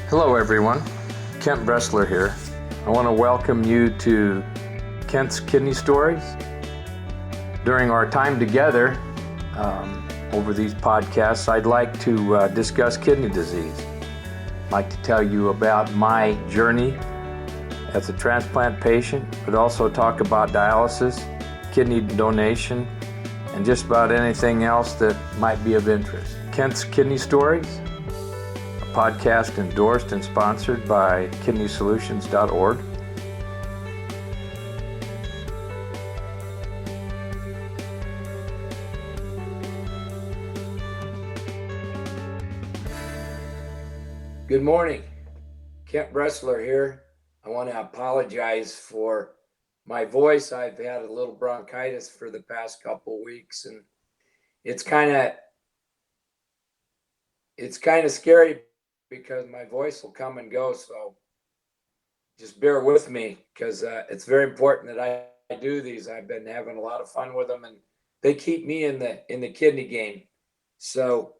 Hello everyone, Kent Bressler here. I want to welcome you to Kent's Kidney Stories. During our time together over these podcasts, I'd like to discuss kidney disease. I'd like to tell you about my journey as a transplant patient, but also talk about dialysis, kidney donation, and just about anything else that might be of interest. Kent's Kidney Stories, podcast endorsed and sponsored by kidneysolutions.org. Good morning, Kent Bressler here. I want to apologize for my voice. I've had a little bronchitis for the past couple weeks, and it's kind of scary because my voice will come and go. So just bear with me because it's very important that I do these. I've been having a lot of fun with them, and they keep me in the kidney game. So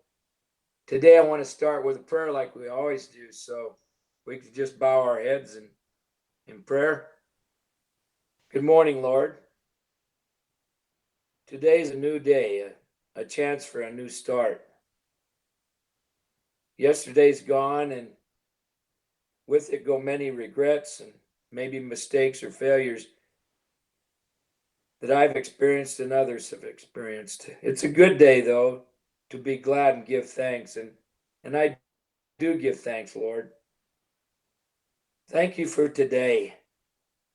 today I want to start with a prayer like we always do. So we could just bow our heads in prayer. Good morning, Lord. Today's a new day, a chance for a new start. Yesterday's gone, and with it go many regrets and maybe mistakes or failures that I've experienced and others have experienced. It's a good day, though, to be glad and give thanks, and I do give thanks, Lord. Thank you for today,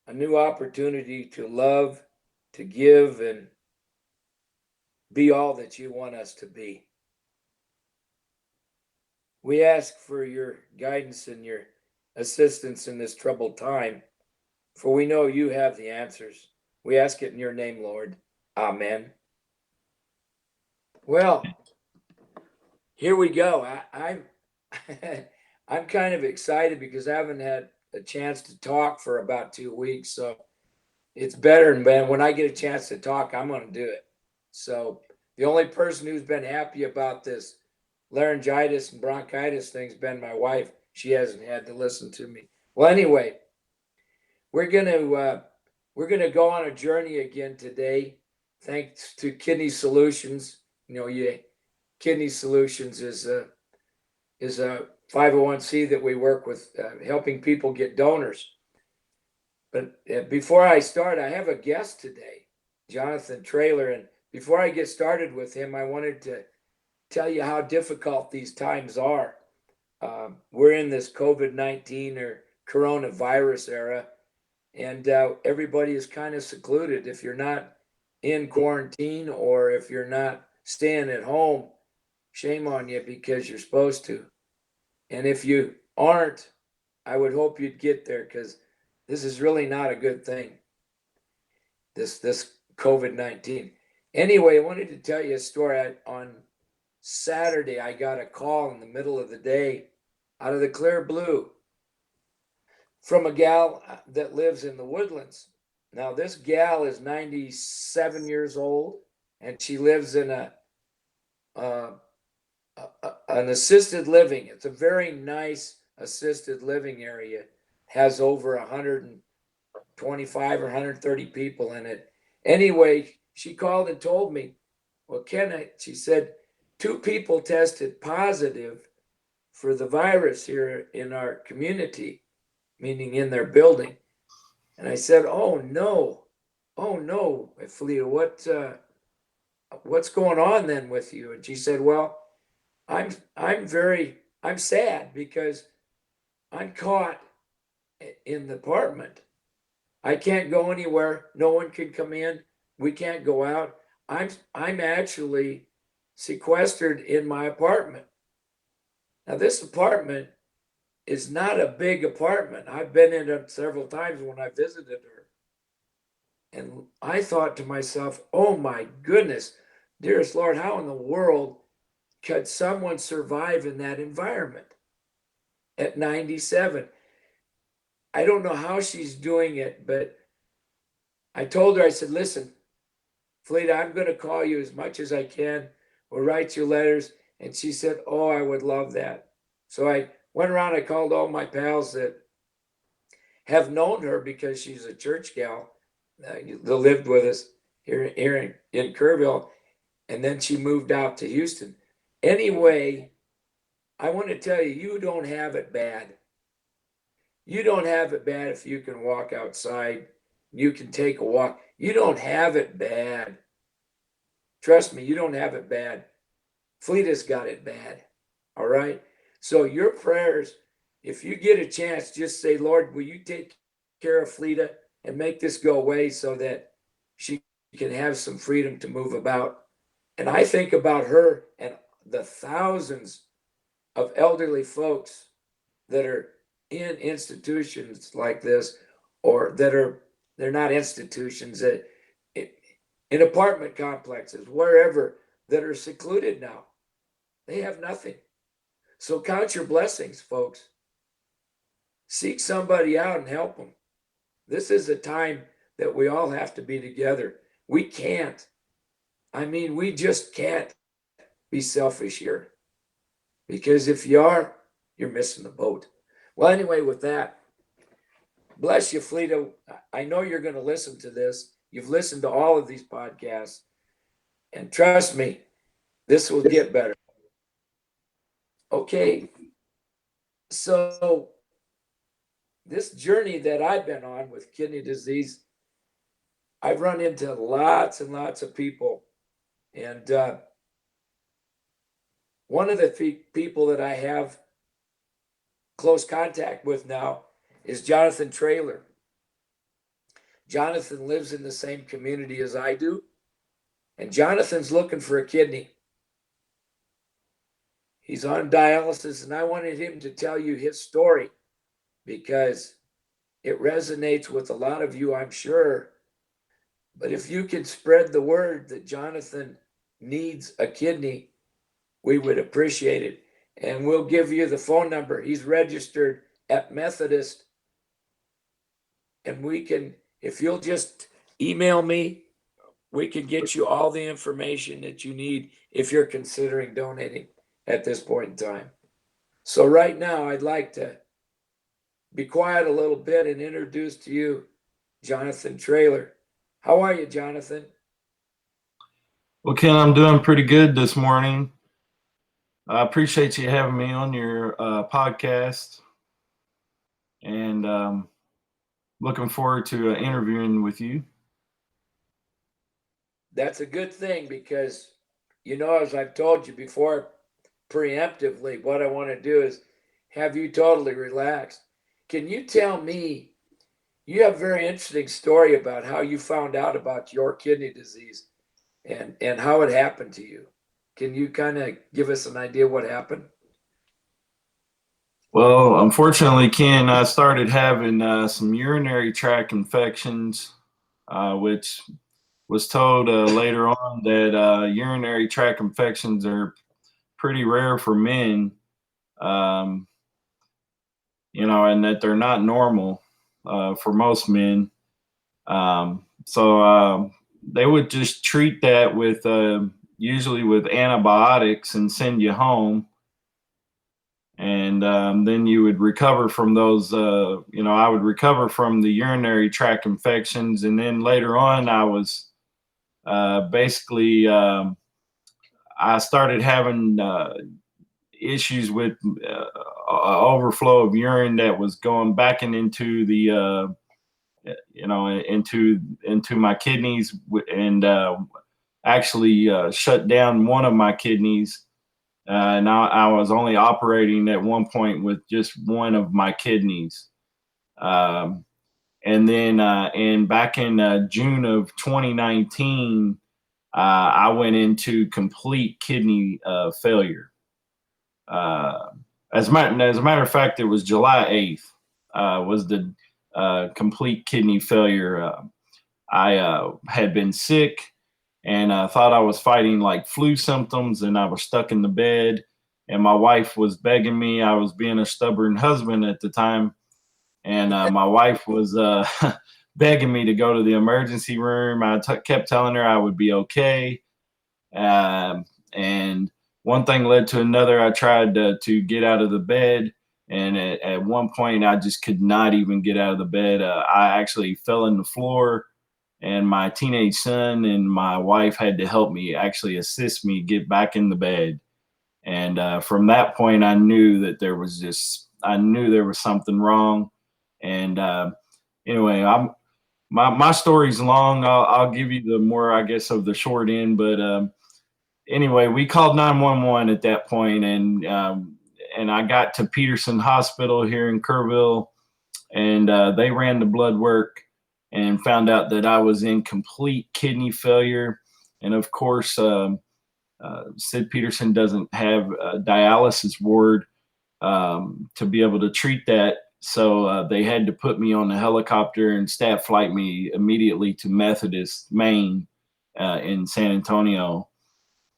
a new opportunity to love, to give, and be all that you want us to be. We ask for your guidance and your assistance in this troubled time, for we know you have the answers. We ask it in your name, Lord. Amen. Well, here we go. I'm I'm kind of excited because I haven't had a chance to talk for about 2 weeks, so it's better. And when I get a chance to talk, I'm going to do it. So the only person who's been happy about this laryngitis and bronchitis thing's been my wife. She hasn't had to listen to me. Well, anyway, we're gonna go on a journey again today, thanks to Kidney Solutions. Kidney Solutions is a 501c that we work with, helping people get donors. But before I start, I have a guest today, Jonathan Traylor, and before I get started with him, I wanted to tell you how difficult these times are. We're in this COVID-19 or coronavirus era, and everybody is kind of secluded. If you're not in quarantine or if you're not staying at home, shame on you because you're supposed to. And if you aren't, I would hope you'd get there because this is really not a good thing, this COVID-19. Anyway, I wanted to tell you a story. On Saturday, I got a call in the middle of the day out of the clear blue from a gal that lives in the Woodlands. Now, this gal is 97 years old, and she lives in an assisted living. It's a very nice assisted living area. Has over 125 or 130 people in it. Anyway, she called and told me, well, Ken, she said, 2 people tested positive for the virus here in our community, meaning in their building. And I said, oh no, Felita, what's going on then with you? And she said, well, I'm sad because I'm caught in the apartment. I can't go anywhere. No one can come in. We can't go out. I'm actually sequestered in my apartment. Now, this apartment is not a big apartment. I've been in it several times when I visited her. And I thought to myself, oh my goodness, dearest Lord, how in the world could someone survive in that environment at 97? I don't know how she's doing it, but I told her, I said, listen, Felita, I'm going to call you as much as I can. We'll write you letters. And she said, oh, I would love that. So I went around, I called all my pals that have known her because she's a church gal that lived with us here in Kerrville, and then she moved out to Houston. Anyway, I want to tell you, you don't have it bad. You don't have it bad if you can walk outside. You can take a walk. You don't have it bad. Trust me, you don't have it bad. Fleeta's got it bad. All right. So your prayers, if you get a chance, just say, Lord, will you take care of Fleeta and make this go away so that she can have some freedom to move about. And I think about her and the thousands of elderly folks that are in institutions like this, or they're not institutions, that in apartment complexes, wherever, that are secluded now. They have nothing. So count your blessings, folks. Seek somebody out and help them. This is a time that we all have to be together. We can't. We just can't be selfish here. Because if you are, you're missing the boat. Well, anyway, with that, bless you, Fleeta. I know you're going to listen to this. You've listened to all of these podcasts. And trust me, this will get better. Okay. So this journey that I've been on with kidney disease, I've run into lots and lots of people. And one of the people that I have close contact with now is Jonathan Traylor. Jonathan lives in the same community as I do. And Jonathan's looking for a kidney. He's on dialysis, and I wanted him to tell you his story because it resonates with a lot of you, I'm sure. But if you can spread the word that Jonathan needs a kidney, we would appreciate it. And we'll give you the phone number. He's registered at Methodist. And we can, if you'll just email me, we can get you all the information that you need if you're considering donating at this point in time. So right now, I'd like to be quiet a little bit and introduce to you Jonathan Traylor. How are you, Jonathan? Well, Ken, I'm doing pretty good this morning. I appreciate you having me on your podcast, and looking forward to interviewing with you. That's a good thing because, as I've told you before, preemptively, what I want to do is have you totally relaxed. Can you tell me, you have a very interesting story about how you found out about your kidney disease and how it happened to you. Can you kind of give us an idea what happened? Well, unfortunately, Ken, I started having some urinary tract infections, which was told later on that urinary tract infections are pretty rare for men, um, and that they're not normal for most men. So they would just treat that with usually with antibiotics and send you home. And then you would recover from those. I would recover from the urinary tract infections. And then later on, I was basically, I started having issues with overflow of urine that was going back into the into my kidneys, and actually shut down one of my kidneys. And I was only operating at one point with just one of my kidneys. And then back in June of 2019, I went into complete kidney failure. As a matter of fact, it was July 8th was the complete kidney failure. I had been sick and thought I was fighting like flu symptoms, and I was stuck in the bed. And my wife was begging me. I was being a stubborn husband at the time, and my wife was begging me to go to the emergency room. I kept telling her I would be okay, and one thing led to another. I tried to get out of the bed, And at one point, I just could not even get out of the bed. I actually fell on the floor, and my teenage son and my wife had to help me, actually assist me get back in the bed. And from that point, I knew that I knew there was something wrong. And anyway, my story's long. I'll give you the more, I guess, of the short end. But anyway, we called 911 at that point, and I got to Peterson Hospital here in Kerrville, and they ran the blood work and found out that I was in complete kidney failure. And of course, Sid Peterson doesn't have a dialysis ward to be able to treat that. So they had to put me on a helicopter and staff flight me immediately to Methodist, Maine, in San Antonio.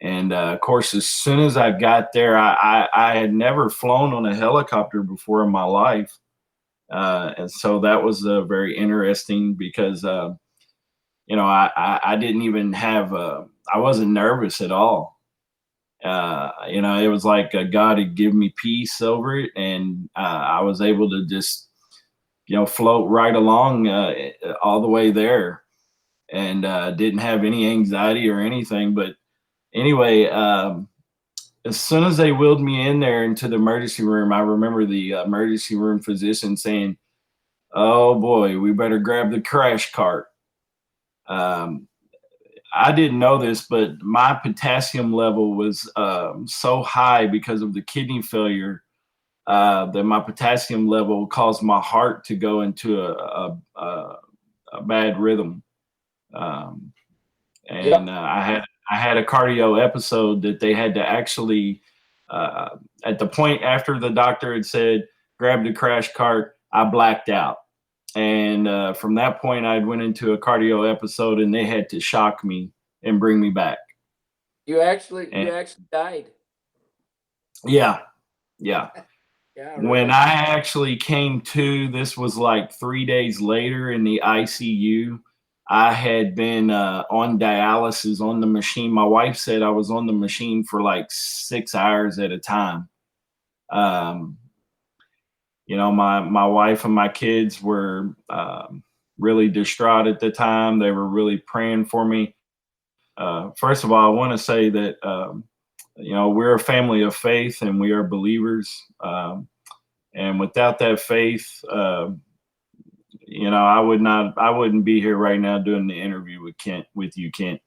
And of course, as soon as I got there, I had never flown on a helicopter before in my life. And so that was very interesting because, I didn't even have, I wasn't nervous at all. It was like God had given me peace over it. And I was able to just, float right along all the way there, and didn't have any anxiety or anything. But anyway, as soon as they wheeled me in there into the emergency room, I remember the emergency room physician saying, "Oh boy, we better grab the crash cart." Um, I didn't know this, but my potassium level was so high because of the kidney failure that my potassium level caused my heart to go into a bad rhythm. Um, and Yep. I had a cardio episode that they had to actually at the point after the doctor had said grab the crash cart, I blacked out. And from that point, I went into a cardio episode, and they had to shock me and bring me back. And You actually died. yeah, yeah. Yeah, When really. I actually came to, this was like 3 days later in the ICU. I had been on dialysis on the machine. My wife said I was on the machine for like 6 hours at a time. Um, my wife and my kids were really distraught at the time. They were really praying for me. First of all, I want to say that we're a family of faith and we are believers. And without that faith, I wouldn't be here right now doing the interview with you, Kent.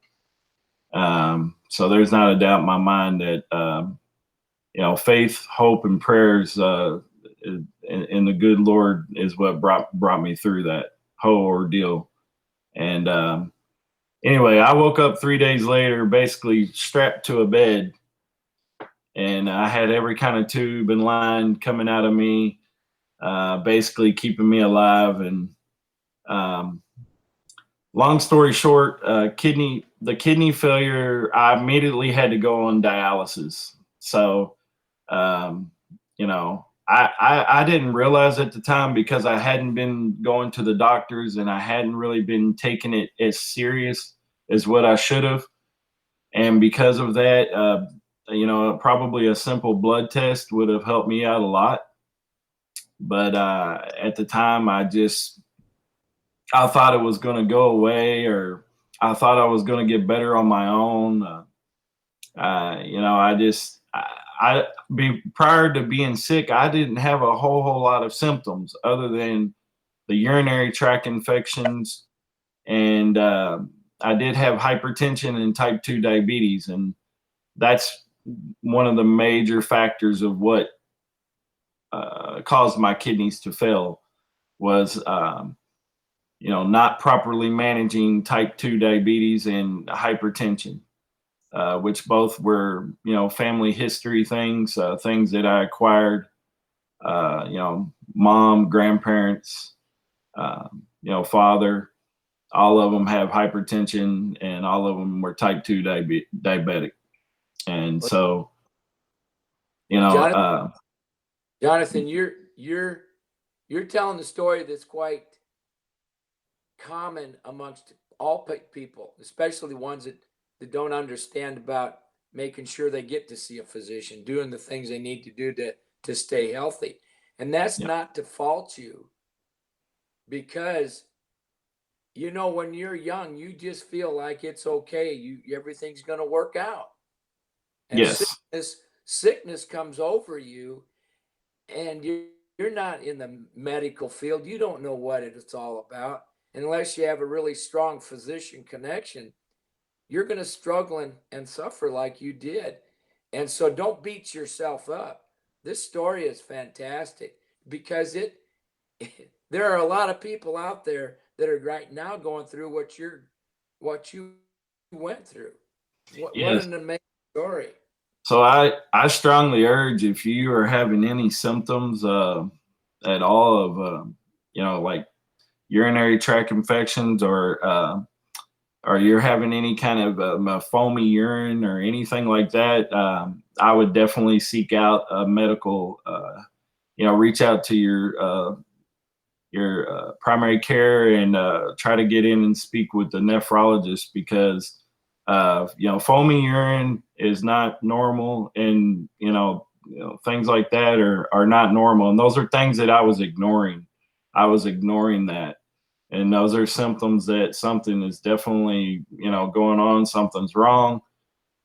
So there's not a doubt in my mind that faith, hope, and prayers in the good Lord is what brought me through that whole ordeal. And anyway, I woke up 3 days later, basically strapped to a bed, and I had every kind of tube and line coming out of me, basically keeping me alive. And um, long story short, the kidney failure, I immediately had to go on dialysis. So, um, I didn't realize at the time because I hadn't been going to the doctors and I hadn't really been taking it as serious as what I should have. And because of that, probably a simple blood test would have helped me out a lot. But at the time, I thought it was going to go away, or I thought I was going to get better on my own. Prior to being sick, I didn't have a whole lot of symptoms other than the urinary tract infections, and I did have hypertension and type 2 diabetes, and that's one of the major factors of what caused my kidneys to fail was not properly managing type 2 diabetes and hypertension, which both were, family history things, things that I acquired, mom, grandparents, father, all of them have hypertension and all of them were type 2 diabetic. And Well, so, Jonathan, Jonathan, you're telling the story that's quite common amongst all people, especially ones that don't understand about making sure they get to see a physician, doing the things they need to do to stay healthy. And that's Yeah. not to fault you, because when you're young, you just feel like it's okay. Everything's going to work out. And Yes. sickness comes over you, and you're not in the medical field. You don't know what it's all about unless you have a really strong physician connection. You're going to struggle and suffer like you did. And so don't beat yourself up. This story is fantastic because there are a lot of people out there that are right now going through what you went through. What Yes. an amazing story. So I strongly urge, if you are having any symptoms at all of like urinary tract infections, or you're having any kind of foamy urine or anything like that, I would definitely seek out a medical. Reach out to your primary care and try to get in and speak with the nephrologist, because foamy urine is not normal, and things like that are not normal, and those are things that I was ignoring. I was ignoring that, and those are symptoms that something is definitely going on. Something's wrong,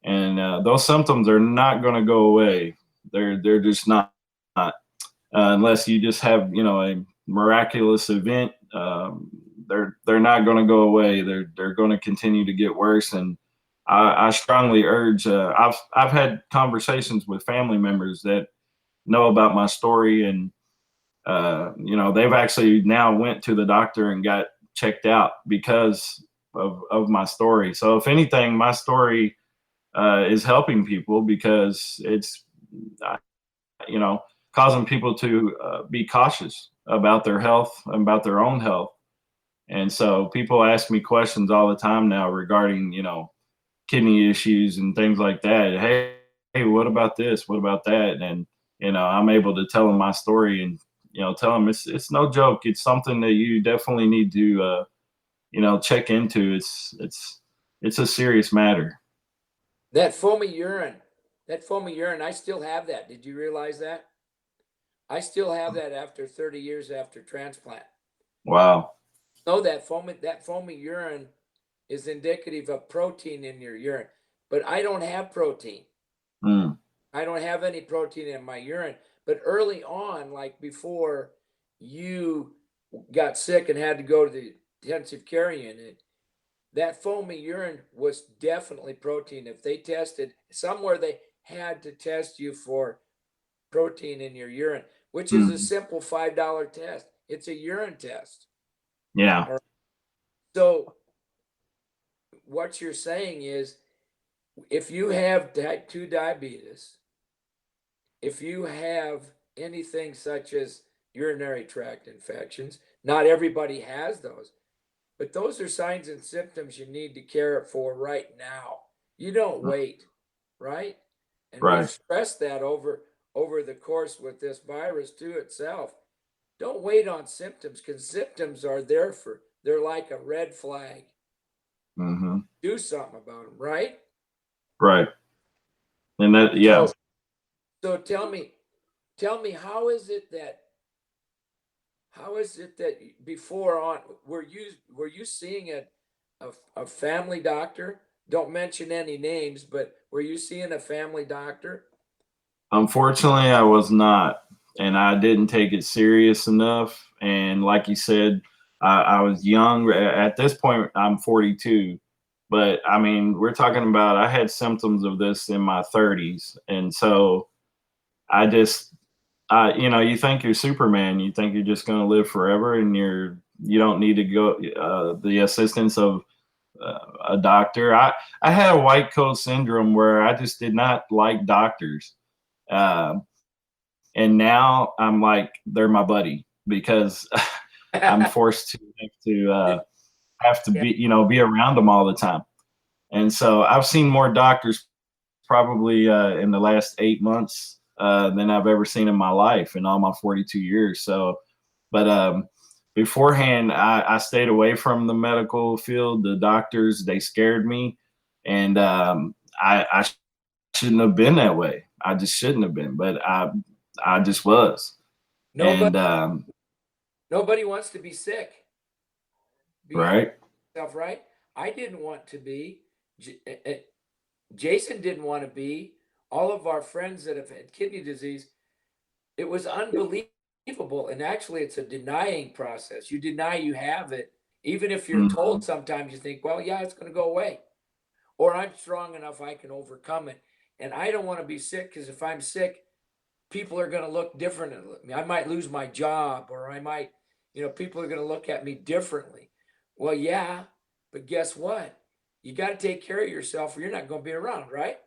and those symptoms are not going to go away. They're just not, unless you just have a miraculous event. They're not going to go away. They're going to continue to get worse. And I strongly urge. I've had conversations with family members that know about my story, and they've actually now went to the doctor and got checked out because of my story. So if anything, my story is helping people, because it's uh, you know causing people to be cautious about their health, about their own health. And so people ask me questions all the time now regarding kidney issues and things like that. Hey, what about this? What about that? And I'm able to tell them my story, and tell them it's no joke. It's something that you definitely need to check into. It's a serious matter. That foamy urine, I still have that. Did you realize that? I still have that after 30 years after transplant. Wow. No, that foamy urine is indicative of protein in your urine. But I don't have protein. Mm. I don't have any protein in my urine. But early on, like before you got sick and had to go to the intensive care unit, that foamy urine was definitely protein. If they tested somewhere, they had to test you for protein in your urine, which is a Mm. simple $5 test. It's a urine test. Yeah. All right. So what you're saying is, if you have type 2 diabetes, if you have anything such as urinary tract infections, not everybody has those, but those are signs and symptoms you need to care for right now. You don't wait, right? And we've Right. stressed that over the course with this virus to itself. Don't wait on symptoms, because symptoms are they're like a red flag. Hmm. Do something about them, right? Right. And that, yeah. So so tell me how is it that before on were you seeing a family doctor? Don't mention any names, but were you seeing a family doctor? Unfortunately, I was not, and I didn't take it serious enough. And like you said, I was young. At this point, I'm 42, but I mean, we're talking about I had symptoms of this in my 30s, and so I just, you think you're Superman. You think you're just going to live forever, and you don't need to go the assistance of a doctor. I had a white coat syndrome where I just did not like doctors. Uh, and now I'm like they're my buddy, because I'm forced to have to Yeah. be around them all the time. And so I've seen more doctors probably in the last 8 months than I've ever seen in my life in all my 42 years. So, but beforehand, I stayed away from the medical field. The doctors, they scared me, and I shouldn't have been that way. I just shouldn't have been, but I just was. Nobody, And nobody wants to be sick. Be honest right, with yourself, right? I didn't want to be. Jason didn't want to be. All of our friends that have had kidney disease, it was unbelievable. And actually, it's a denying process. You deny you have it, even if you're mhm, told. Sometimes you think, well, yeah, it's going to go away, or I'm strong enough, I can overcome it. And I don't want to be sick, because if I'm sick, people are going to look different at me. I might lose my job, or I might, people are going to look at me differently. Well, yeah, but guess what? You got to take care of yourself, or you're not going to be around, right?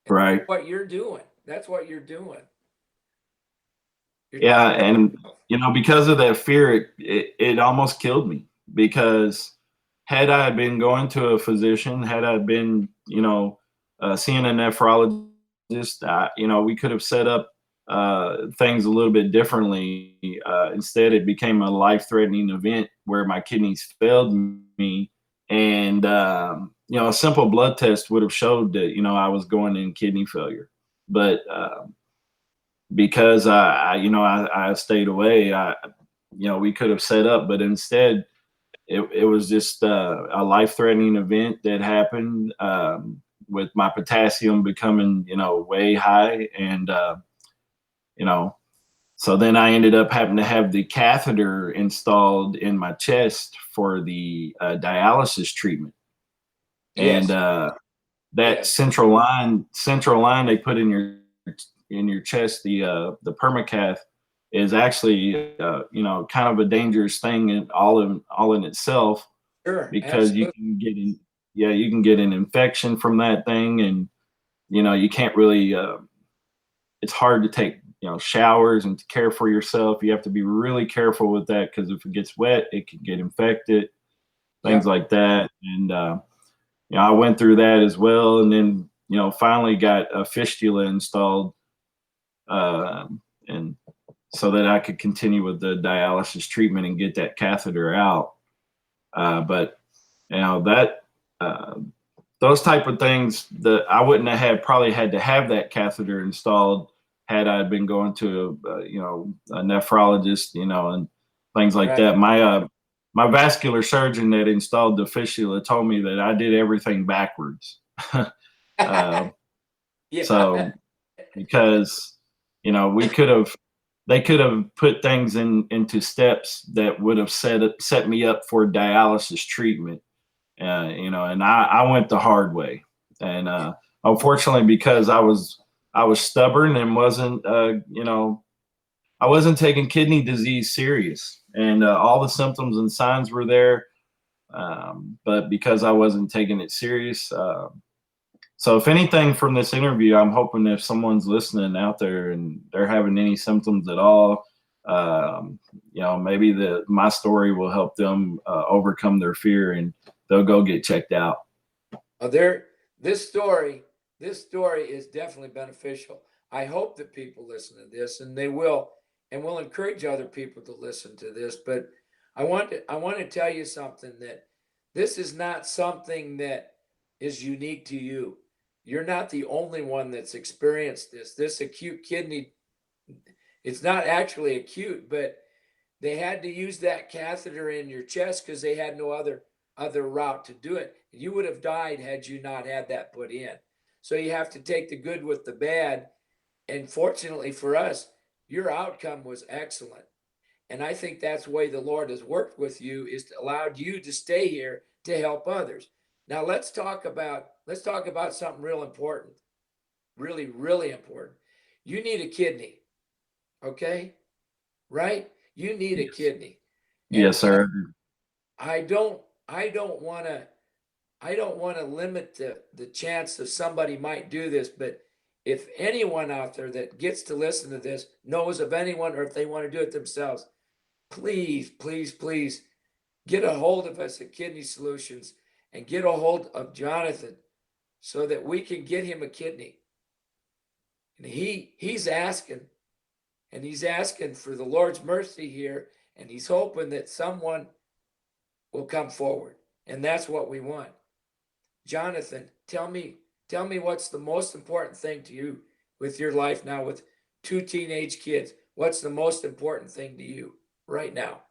And right. what you're doing. That's what you're doing. You're taking Yeah, care of and yourself. because of that fear, it almost killed me. Because had I been going to a physician, had I been, seeing a nephrologist, we could have set up things a little bit differently. Instead, it became a life-threatening event where my kidneys failed me, and a simple blood test would have showed that I was going in kidney failure. But because I stayed away. We could have set up, but instead it was just a life threatening event that happened, with my potassium becoming way high, and you know so then I ended up having to have the catheter installed in my chest for the dialysis treatment, and Yes, that yes, central line they put in your chest, the permacath, is actually kind of a dangerous thing in all in itself, sure, because absolutely. you can get an infection from that thing, and you can't really, it's hard to take showers and to care for yourself. You have to be really careful with that, because if it gets wet it can get infected, things Yep. like that. And I went through that as well, and then finally got a fistula installed, and so that I could continue with the dialysis treatment and get that catheter out. But that uh, those type of things, that I wouldn't have probably had to have that catheter installed had I been going to a nephrologist, and things like Right. that. My vascular surgeon that installed the fistula told me that I did everything backwards. uh, Yeah. so because we could have they could have put things into steps that would have set me up for dialysis treatment, and I went the hard way. And unfortunately, because I was stubborn and wasn't I wasn't taking kidney disease serious, and all the symptoms and signs were there, but because I wasn't taking it serious. So if anything from this interview, I'm hoping if someone's listening out there and they're having any symptoms at all, maybe my story will help them overcome their fear, and they'll go get checked out. There, this story, this story is definitely beneficial. I hope that people listen to this, and they will, and we'll encourage other people to listen to this. But I want to tell you something, that this is not something that is unique to you. You're not the only one that's experienced this. This acute kidney, it's not actually acute, but they had to use that catheter in your chest because they had no other route to do it. You would have died had you not had that put in. So you have to take the good with the bad. And fortunately for us, your outcome was excellent. And I think that's the way the Lord has worked with you, is to allowed you to stay here to help others. Now let's talk about something real important. Really, really important. You need a kidney, okay? Right? You need a Yes, kidney. And yes, sir. I don't I don't want to I don't want to limit the chance that somebody might do this, but if anyone out there that gets to listen to this knows of anyone, or if they want to do it themselves, please, please, please get a hold of us at Kidney Solutions, and get a hold of Jonathan, so that we can get him a kidney. And he's asking for the Lord's mercy here, and he's hoping that someone will come forward. And that's what we want. Jonathan, tell me what's the most important thing to you with your life now, with two teenage kids. What's the most important thing to you right now?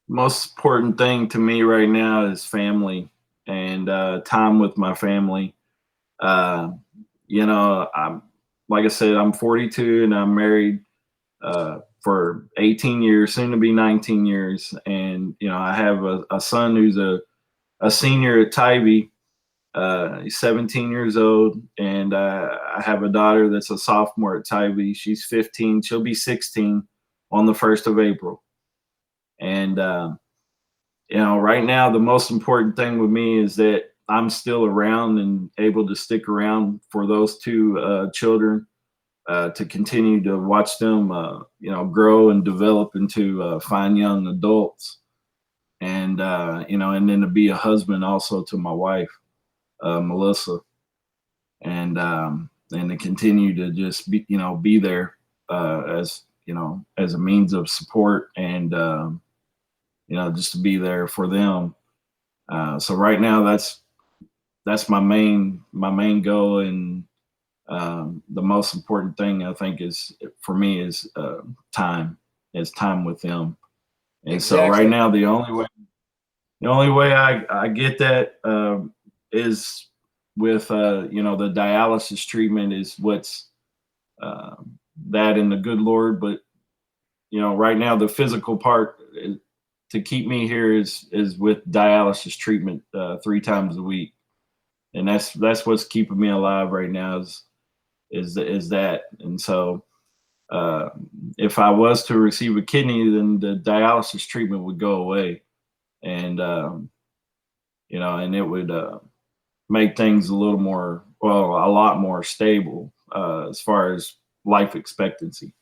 Most important thing to me right now is family and time with my family. Uh, I'm like I said, I'm 42 and I'm married for 18 years, soon to be 19 years, and I have a son who's a senior at Tybee. He's 17 years old, and I have a daughter that's a sophomore at Tybee. She's 15. She'll be 16 on the 1st of April. And right now, the most important thing with me is that I'm still around and able to stick around for those two children, to continue to watch them, grow and develop into fine young adults, and and then to be a husband also to my wife, Melissa, and to continue to just be there, as a means of support, and just to be there for them. So right now, that's my main goal, and the most important thing I think is for me is time with them. And so right Exactly. now, the only way I get that is with the dialysis treatment, is what's uh, that and the good Lord. But right now, the physical part to keep me here is with dialysis treatment 3 times a week, and that's what's keeping me alive right now, is that. And so uh, if I was to receive a kidney, then the dialysis treatment would go away, and and it would make things a lot more stable as far as life expectancy.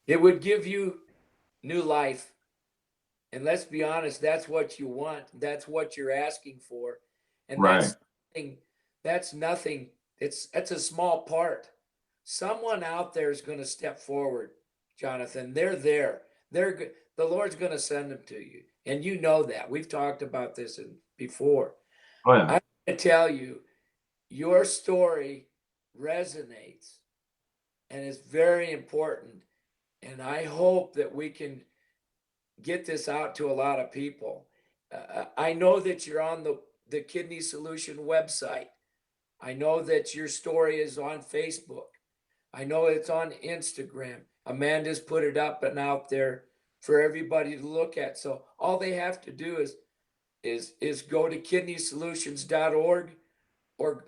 It would give you new life. And let's be honest, that's what you want. That's what you're asking for. And Right. nothing, that's nothing. That's a small part. Someone out there is going to step forward, Jonathan. They're there. The Lord's going to send them to you. And you know that. We've talked about this before. Oh yeah. I want to tell you, your story resonates and is very important. And I hope that we can get this out to a lot of people. I know that you're on the Kidney Solution website. I know that your story is on Facebook. I know it's on Instagram. Amanda's put it up and out there for everybody to look at. So all they have to do is go to kidneysolutions.org, or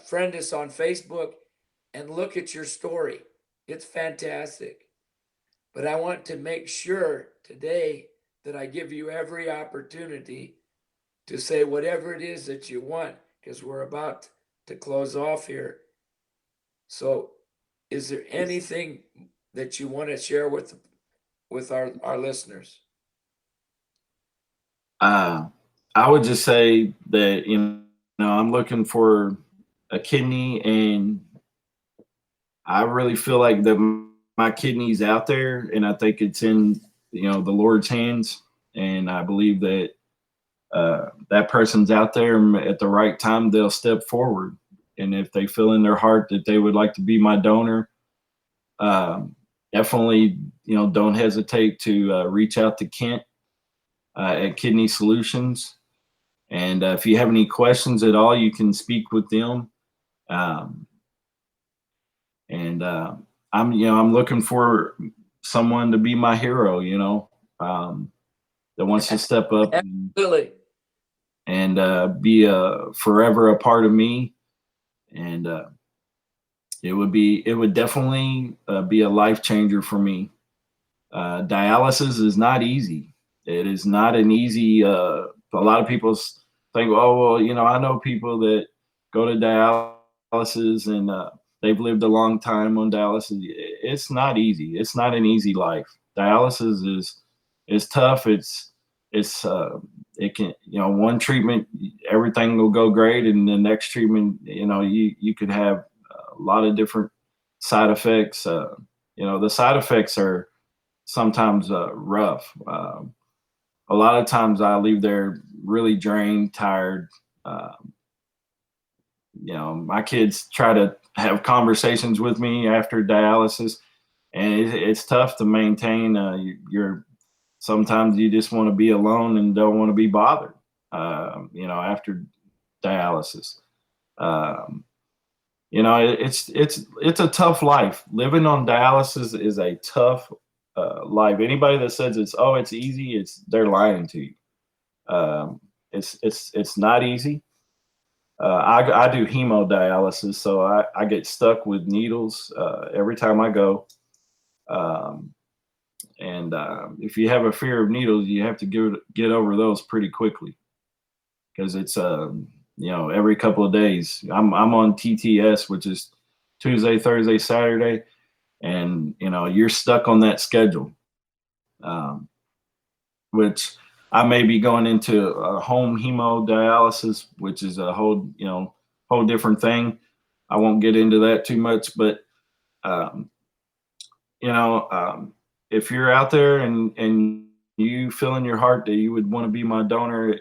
friend us on Facebook and look at your story. It's fantastic. But I want to make sure today that I give you every opportunity to say whatever it is that you want, because we're about to close off here. So, is there anything that you want to share with our listeners? Uh, I would just say that I'm looking for a kidney, and I really feel like that my kidney's out there, and I think it's in the Lord's hands, and I believe that that person's out there, and at the right time they'll step forward. And if they feel in their heart that they would like to be my donor, definitely don't hesitate to reach out to Kent at Kidney Solutions. And if you have any questions at all, you can speak with them. Um, and I'm looking for someone to be my hero, that wants to step up Absolutely. and be forever a part of me. And it would definitely be a life changer for me. Dialysis is not easy. It is not an easy. A lot of people think, oh well, I know people that go to dialysis, and they've lived a long time on dialysis. It's not easy. It's not an easy life. Dialysis is tough. It can, one treatment, everything will go great, and the next treatment, you could have a lot of different side effects. The side effects are sometimes rough. A lot of times I leave there really drained, tired. My kids try to have conversations with me after dialysis, and it's tough to maintain. You're sometimes you just want to be alone and don't want to be bothered. After dialysis, um, it's a tough life. Living on dialysis is a tough life. Anybody that says it's easy, they're lying to you. It's not easy. I do hemodialysis, so I get stuck with needles every time I go. Um, and if you have a fear of needles, you have to get over those pretty quickly because it's every couple of days. I'm on TTS, which is Tuesday, Thursday, Saturday, and you're stuck on that schedule. Um, which I may be going into a home hemodialysis, which is a whole different thing. I won't get into that too much, but um, you know, um, if you're out there and you feel in your heart that you would want to be my donor,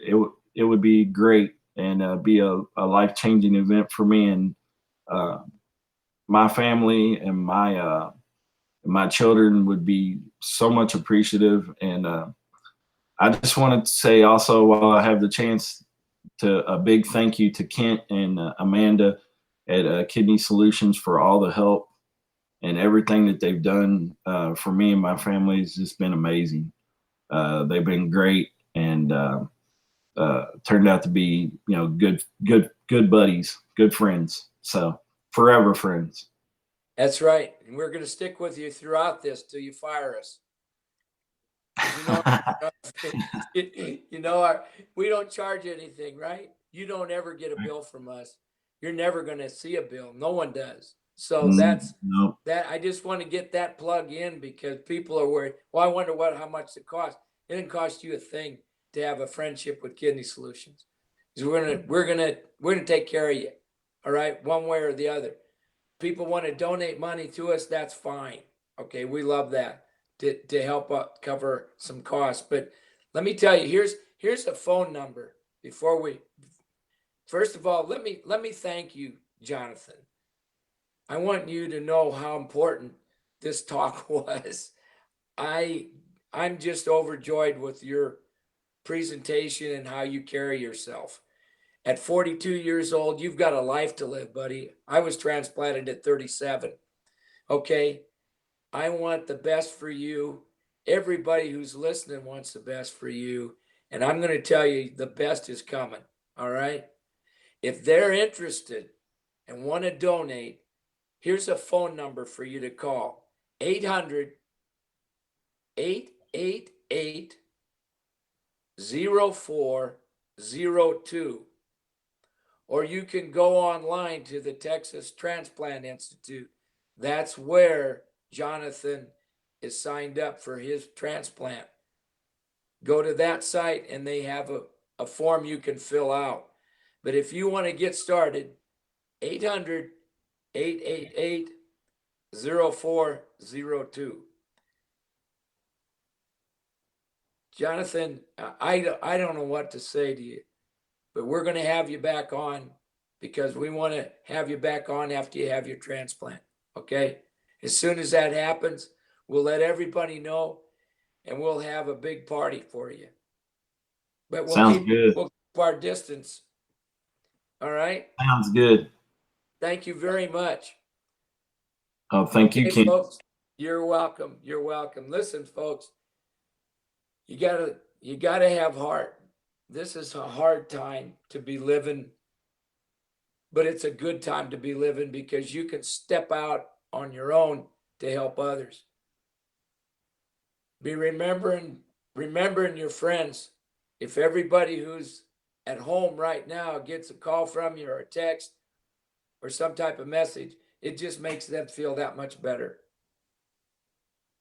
it would be great and be a life changing event for me and uh, my family and my children would be so much appreciative. And I just wanted to say also, while I have the chance, to a big thank you to Kent and Amanda at Kidney Solutions for all the help and everything that they've done for me and my family. Has just been amazing. They've been great and turned out to be good buddies, good friends. So forever friends. That's right. And we're going to stick with you throughout this till you fire us. We don't charge anything, right? You don't ever get a bill from us. You're never going to see a bill. No one does. So that's Nope. that. I just want to get that plug in because people are worried. Well, I wonder how much it costs. It didn't cost you a thing to have a friendship with Kidney Solutions. Because we're gonna take care of you. All right, one way or the other. People want to donate money to us, that's fine. Okay, we love that to help cover some costs. But let me tell you, here's a phone number before we. First of all, let me thank you, Jonathan. I want you to know how important this talk was. I'm just overjoyed with your presentation and how you carry yourself. At 42 years old, you've got a life to live, buddy. I was transplanted at 37. Okay. I want the best for you. Everybody who's listening wants the best for you. And I'm going to tell you the best is coming. All right. If they're interested and want to donate, here's a phone number for you to call 800 888 0402. Or you can go online to the Texas Transplant Institute. That's where Jonathan is signed up for his transplant. Go to that site and they have a form you can fill out. But if you want to get started, 800 888 0402. Jonathan, I don't know what to say to you, but we're going to have you back on because we want to have you back on after you have your transplant. Okay. As soon as that happens, we'll let everybody know and we'll have a big party for you. But we'll Sounds good. we'll keep our distance. All right. Sounds good. Thank you very much. Oh, thank you, Ken. Folks. You're welcome. You're welcome. Listen, folks, you gotta have heart. This is a hard time to be living, but it's a good time to be living because you can step out on your own to help others. Be remembering your friends. If everybody who's at home right now gets a call from you or a text or some type of message, it just makes them feel that much better.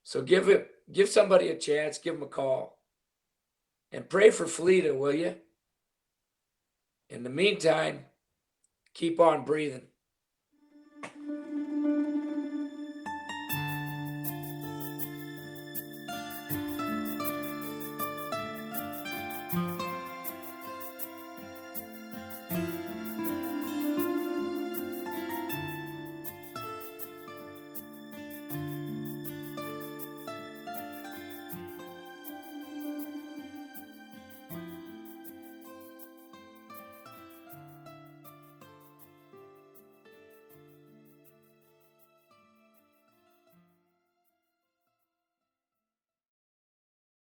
So give somebody a chance, give them a call. And pray for Felita, will you? In the meantime, keep on breathing.